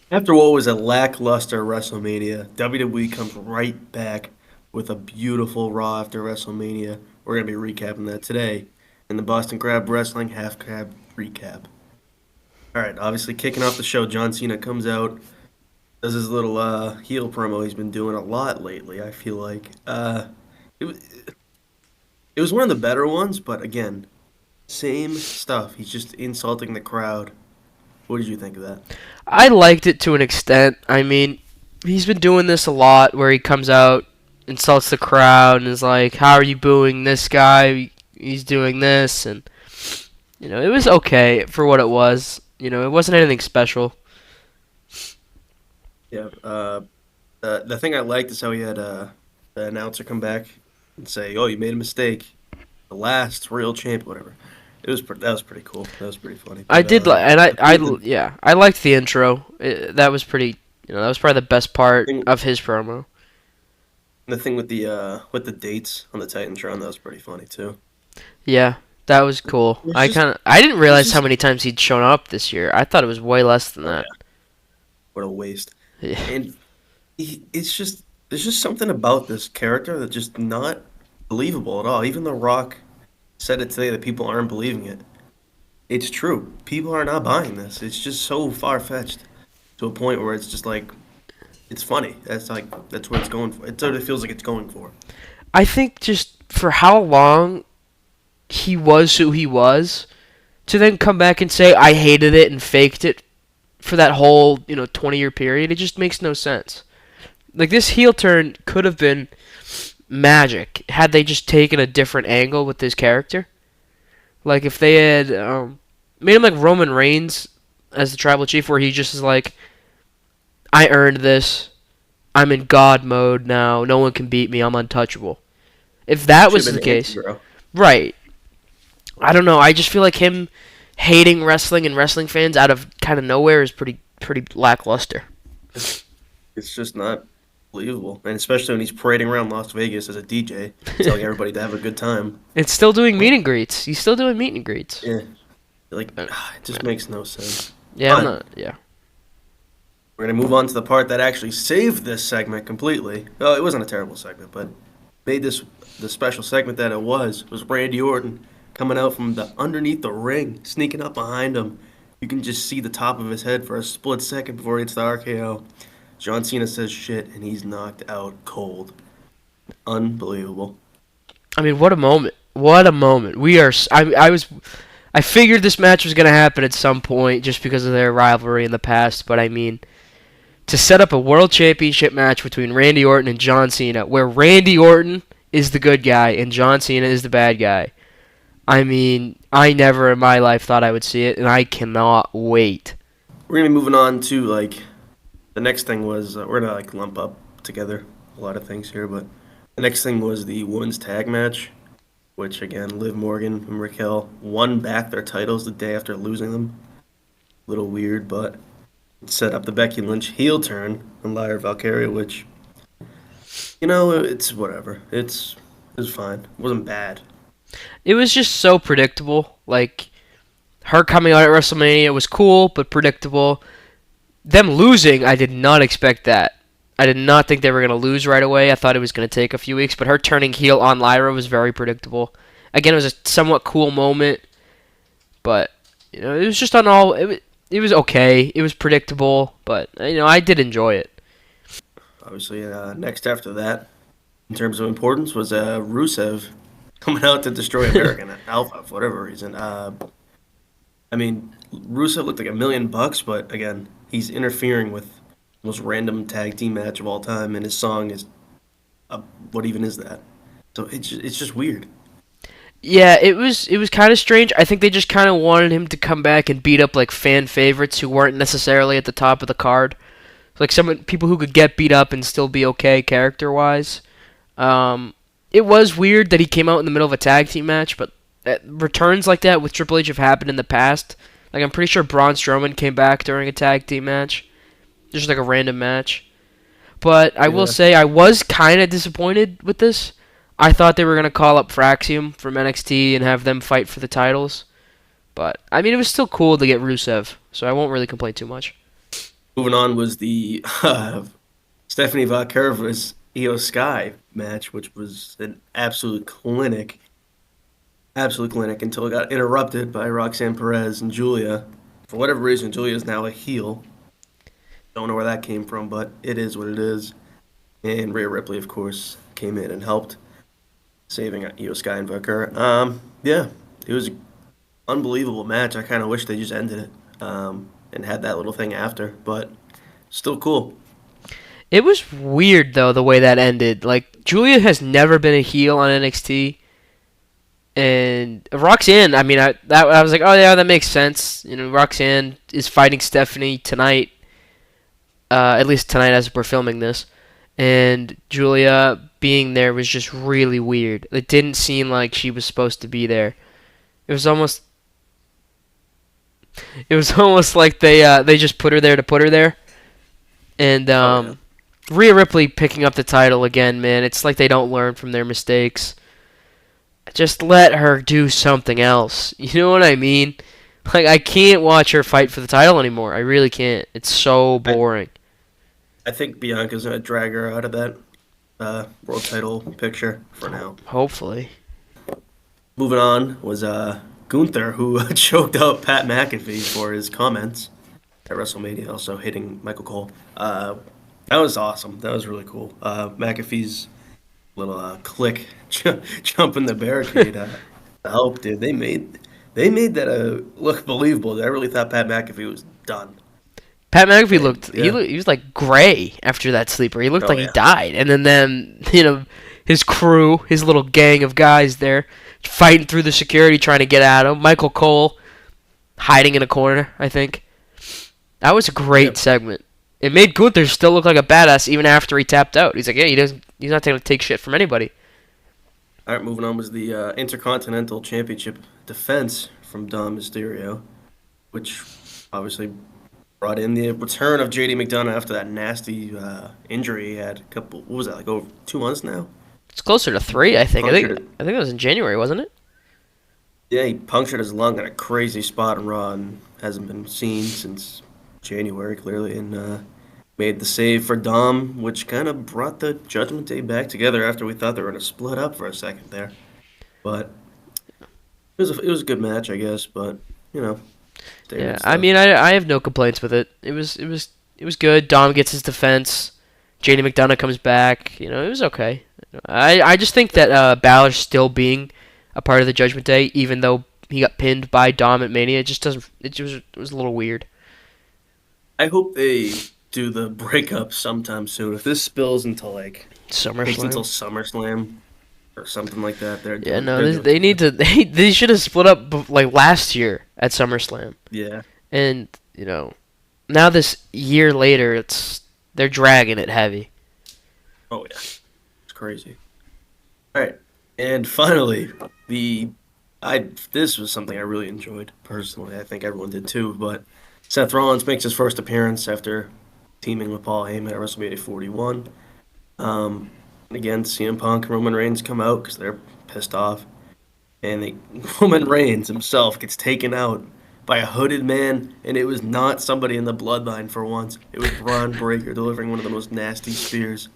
After what was a lackluster WrestleMania, WWE comes right back with a beautiful Raw after WrestleMania. We're going to be recapping that today in the Boston Crab Wrestling Half Crab Recap. All right, obviously kicking off the show, John Cena comes out, does his little heel promo he's been doing a lot lately, I feel like. It, was, it was one of the better ones, but again, same stuff. He's just insulting the crowd. What did you think of that? I liked it to an extent. I mean, he's been doing this a lot where he comes out, insults the crowd, and is like, "How are you booing this guy? He's doing this." And, it was okay for what it was. It wasn't anything special. Yeah, the thing I liked is how he had the announcer come back and say, "Oh, you made a mistake. The last real champ, whatever." That was pretty cool. That was pretty funny. I But did, and the thing with the yeah, I liked the intro. That was pretty, that was probably the best part thing, of his promo. the thing with the dates on the Titantron, that was pretty funny too. Yeah, that was cool. It's just I didn't it's realize how just many times he'd shown up this year. I thought it was way less than oh that. yeah, what a waste. Yeah. And it's just there's just something about this character that's just not believable at all. Even The Rock said it today that people aren't believing it. It's true. People are not buying this. It's just so far fetched to a point where it's just like it's funny. That's what it's going for. It totally feels like it's going for. I think just for how long he was who he was, to then come back and say I hated it and faked it for that whole 20-year period, it just makes no sense. Like, this heel turn could have been magic had they just taken a different angle with this character. Like, if they had made him like Roman Reigns as the tribal chief, where he just is like, I earned this. I'm in God mode now. No one can beat me. I'm untouchable. If that Should was have the been case, anti-hero. right? I don't know. I just feel like him hating wrestling and wrestling fans out of kind of nowhere is pretty lackluster. It's just not believable, and especially when he's parading around Las Vegas as a DJ, telling everybody to have a good time. It's still doing meet and greets. He's still doing meet and greets. Yeah, like Uh, it just makes no sense. Yeah, I'm But not. Yeah. we're gonna move on to the part that actually saved this segment completely. Well, it wasn't a terrible segment, but made this the special segment that it was Randy Orton coming out from the underneath the ring, sneaking up behind him. You can just see the top of his head for a split second before he hits the RKO. John Cena says shit, and he's knocked out cold. Unbelievable. I mean, what a moment! What a moment! We are. I figured this match was gonna happen at some point just because of their rivalry in the past. But I mean, to set up a world championship match between Randy Orton and John Cena, where Randy Orton is the good guy and John Cena is the bad guy. I mean, I never in my life thought I would see it, and I cannot wait. We're gonna be moving on to the next thing was we're gonna lump up together a lot of things here, but the next thing was the women's tag match, which again Liv Morgan and Raquel won back their titles the day after losing them. A little weird, but it set up the Becky Lynch heel turn on Lyra Valkyria, which it's whatever. It's fine. It wasn't bad. It was just so predictable. Like, her coming out at WrestleMania was cool, but predictable. Them losing, I did not expect that. I did not think they were going to lose right away. I thought it was going to take a few weeks, but her turning heel on Lyra was very predictable. Again, it was a somewhat cool moment, but it was just on all. It was okay. It was predictable, but I did enjoy it. Obviously, next after that, in terms of importance, was Rusev coming out to destroy American Alpha for whatever reason. I mean, Rusev looked like $1 million, but again, he's interfering with the most random tag team match of all time, and his song is, what even is that? So it's just weird. Yeah, it was kind of strange. I think they just kind of wanted him to come back and beat up like fan favorites who weren't necessarily at the top of the card, like some people who could get beat up and still be okay character wise. It was weird that he came out in the middle of a tag team match, but returns like that with Triple H have happened in the past. Like, I'm pretty sure Braun Strowman came back during a tag team match, just like a random match. But I will Yeah, say I was kind of disappointed with this. I thought they were going to call up Fraxium from NXT and have them fight for the titles. But, I mean, it was still cool to get Rusev, so I won't really complain too much. Moving on was the Stephanie Vaquer vs. Io Sky match, which was an absolute clinic until it got interrupted by Roxanne Perez and Julia. For whatever reason, Julia is now a heel. Don't know where that came from, but it is what it is. And Rhea Ripley, of course, came in and helped, saving Io Sky and Vaquer. Yeah, it was an unbelievable match. I kind of wish they just ended it and had that little thing after, but still cool. It was weird though the way that ended. Like Julia has never been a heel on NXT, and Roxanne. I mean, I was like, oh yeah, that makes sense. You know, Roxanne is fighting Stephanie tonight. At least tonight as we're filming this, and Julia being there was just really weird. It didn't seem like she was supposed to be there. It was almost like they just put her there to put her there. And Oh yeah. Rhea Ripley picking up the title again, man. It's like they don't learn from their mistakes. Just let her do something else. You know what I mean? Like I can't watch her fight for the title anymore. I really can't. It's so I, boring. I think Bianca's gonna drag her out of that world title picture for now. Hopefully. Moving on was Gunther, who choked out Pat McAfee for his comments at WrestleMania, also hitting Michael Cole. That was awesome. That was really cool. McAfee's little click jump in the barricade help, dude. They made that look believable. I really thought Pat McAfee was done. Pat McAfee And looked yeah, he was like gray after that sleeper. He looked oh like he yeah, died. And then his crew, his little gang of guys there fighting through the security trying to get at him. Michael Cole hiding in a corner, I think. That was a yeah. great segment. It made Gunther still look like a badass even after he tapped out. He's like, yeah, he's not going to take shit from anybody. All right, moving on was the Intercontinental Championship defense from Dom Mysterio, which obviously brought in the return of JD McDonough after that nasty injury he had a couple. What was that, like over 2 months now? It's closer to 3, I think. Punctured it. I think it was in January, wasn't it? Yeah, he punctured his lung in a crazy spot in Raw and hasn't been seen since January, clearly, and made the save for Dom, which kind of brought the Judgment Day back together after we thought they were going to split up for a second there. But it was a good match, I guess. But Yeah, standard I stuff. mean, I have no complaints with it. It was good. Dom gets his defense. JD McDonough comes back. You know, it was okay. I just think that Balor still being a part of the Judgment Day, even though he got pinned by Dom at Mania, it just doesn't. It was a little weird. I hope they do the breakup sometime soon. If this spills into like takes until SummerSlam. SummerSlam or something like that, they're Yeah, doing no, they're doing they too need much. to. They should have split up like last year at SummerSlam, Yeah. and now this year later, they're dragging it heavy. Oh yeah. It's crazy. All right. And finally, the I this was something I really enjoyed personally. I think everyone did too. But Seth Rollins makes his first appearance after teaming with Paul Heyman at WrestleMania 41. And again, CM Punk and Roman Reigns come out because they're pissed off, and Roman Reigns himself gets taken out by a hooded man, and it was not somebody in the bloodline for once. It was Braun Breaker delivering one of the most nasty spears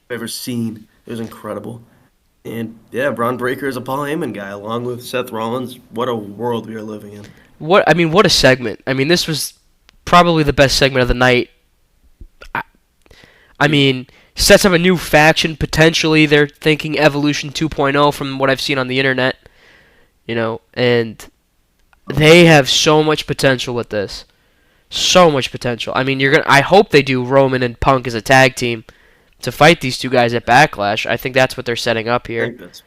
I've ever seen. It was incredible. And yeah, Braun Breaker is a Paul Heyman guy, along with Seth Rollins. What a world we are living in. What a segment. I mean, this was probably the best segment of the night. I, I Yeah. mean, sets up a new faction potentially. They're thinking Evolution 2.0 from what I've seen on the internet, and they have so much potential with this. So much potential. I mean, I hope they do Roman and Punk as a tag team to fight these two guys at Backlash. I think that's what they're setting up I here. think that's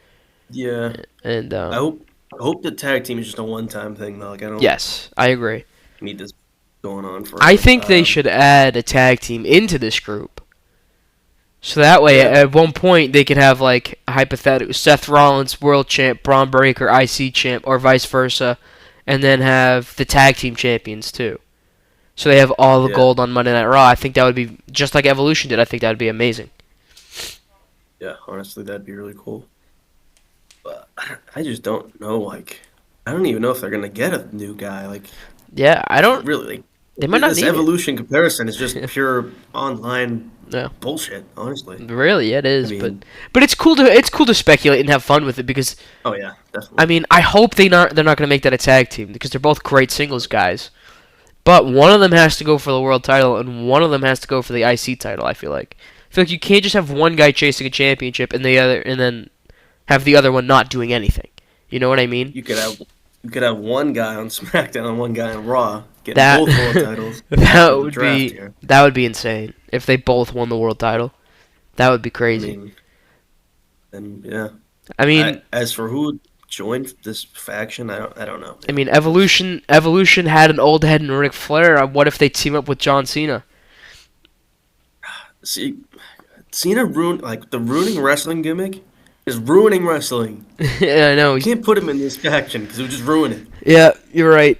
yeah. And I hope the tag team is just a one-time thing though. Like I don't yes, I agree. need this going on I forever. think they should add a tag team into this group. So that way, Yeah, at one point, they could have like a hypothetical Seth Rollins World Champ, Braun Breaker IC Champ, or vice versa, and then have the tag team champions too. So they have all the yeah, gold on Monday Night Raw. I think that would be just like Evolution did. I think that would be amazing. yeah. Honestly, that'd be really cool. But I just don't know. Like, I don't even know if they're gonna get a new guy. Like, Yeah, I don't. really, like, They might not This need it. evolution comparison is just pure online No, bullshit, honestly. really, it I is. mean, But it's cool to speculate and have fun with it because oh yeah, I definitely. mean I hope they're not going to make that a tag team because they're both great singles guys. But one of them has to go for the world title and one of them has to go for the IC title. I feel like you can't just have one guy chasing a championship and then have the other one not doing anything. You know what I mean? You could have you could have one guy on SmackDown and one guy on Raw getting That both world titles that after the would draft be here. that would be insane if they both won the world title. That would be I crazy. mean, and yeah. I mean, As for who joined this faction, I don't know, I man. mean, It's, Evolution had an old head in Ric Flair. What if they team up with John Cena? see, Cena ruined like the ruining wrestling gimmick is ruining wrestling. Yeah, I know. You can't put him in this faction because it would just ruin it. Yeah, you're right.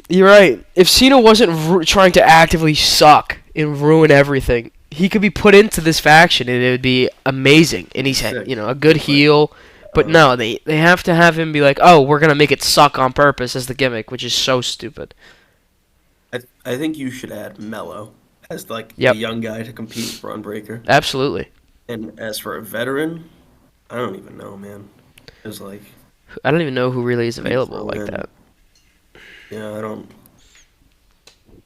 You're right. If Cena wasn't trying to actively suck and ruin everything, he could be put into this faction and it would be amazing. And he's Sick. a good But heel. But um, no, they have to have him be like, oh, we're gonna make it suck on purpose as the gimmick, which is so stupid. I think you should add Mello as like the Yep, young guy to compete with Braun Breaker. absolutely. And as for a veteran, I don't even know, man. It's like I don't even know who really is who do you available throw like in? that. Yeah, I don't.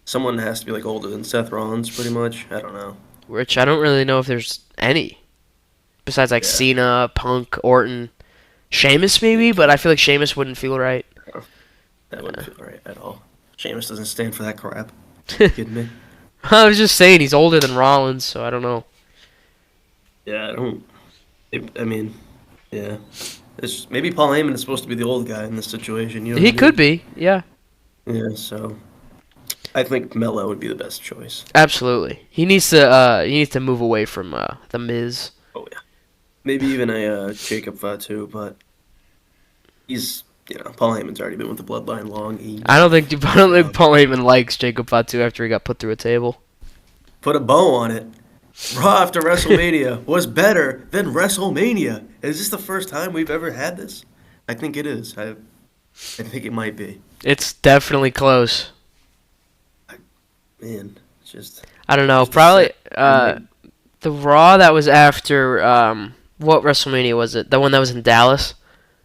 Someone has to be like older than Seth Rollins, pretty much. I don't know. Which I don't really know if there's any besides like Yeah, Cena, Punk, Orton, Sheamus maybe, but I feel like Sheamus wouldn't feel right. that wouldn't feel right at all. Sheamus doesn't stand for that crap. Yeah. Kidding me? I was just saying he's older than Rollins, so I don't know. Yeah, I don't. I mean, yeah. Maybe Paul Heyman is supposed to be the old guy in this situation. You know He what I could mean? be, yeah, Yeah. So I think Mello would be the best choice. absolutely. He needs to move away from the Miz. Oh yeah. Maybe even a Jacob Fatu, but he's Paul Heyman's already been with the Bloodline long. He I don't think uh, Paul Heyman likes Jacob Fatu after he got put through a table. put a bow on it. Raw after WrestleMania was better than WrestleMania. Is this the first time we've ever had this? I think it is. I think it might be. It's definitely close. Man, it's just I don't know. just a set. Probably the Raw that was after what WrestleMania was it? The one that was in Dallas?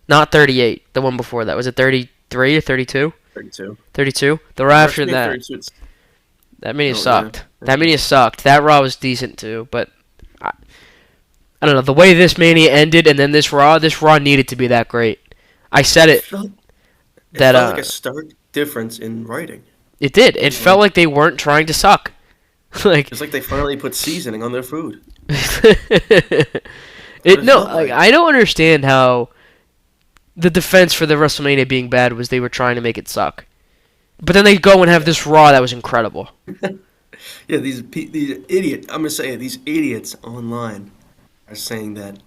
Not 38. The one before that. Was it 33 or 32? 32. 32. The Raw after WrestleMania that. 32. That Mania Oh yeah. sucked. That Mania sucked. That Raw was decent too, but I, I don't know. The way this Mania ended and then this Raw needed to be that great. I said It it felt it that felt like a stark difference in writing. it did. It It felt like like they weren't trying to suck. Like it's like they finally put seasoning on their food. That's what it it no, felt like like. I don't understand how the defense for the WrestleMania being bad was they were trying to make it suck. But then they go and have this Raw that was incredible. Yeah, these idiot. I'm gonna say it, these idiots online are saying that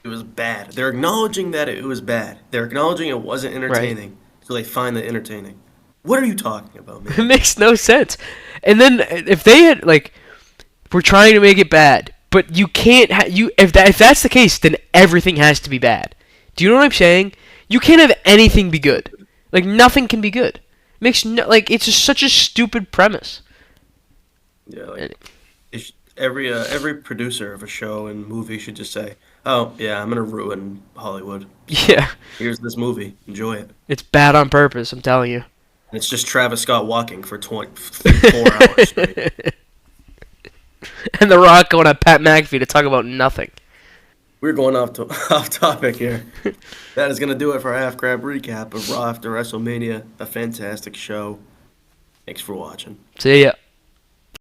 it was bad. They're acknowledging that it was bad. They're acknowledging it wasn't Right. entertaining, so they find that entertaining. What are you talking about, It man? makes no sense. And then if they had like we're trying to make it bad, but you can't if that's the case, then everything has to be bad. Do you know what I'm saying? You can't have anything be good. Like nothing can be good. Makes no like it's just such a stupid premise. Yeah, like And- every producer of a show and movie should just say, "Oh yeah, I'm gonna ruin Hollywood. So Yeah, here's this movie. Enjoy it." it's bad on purpose. I'm telling you. And it's just Travis Scott walking for 4 hours straight. And The Rock going on Pat McAfee to talk about nothing. We're going off topic here. That is going to do it for our half crab recap of Raw after WrestleMania. A fantastic show. Thanks for watching. See ya.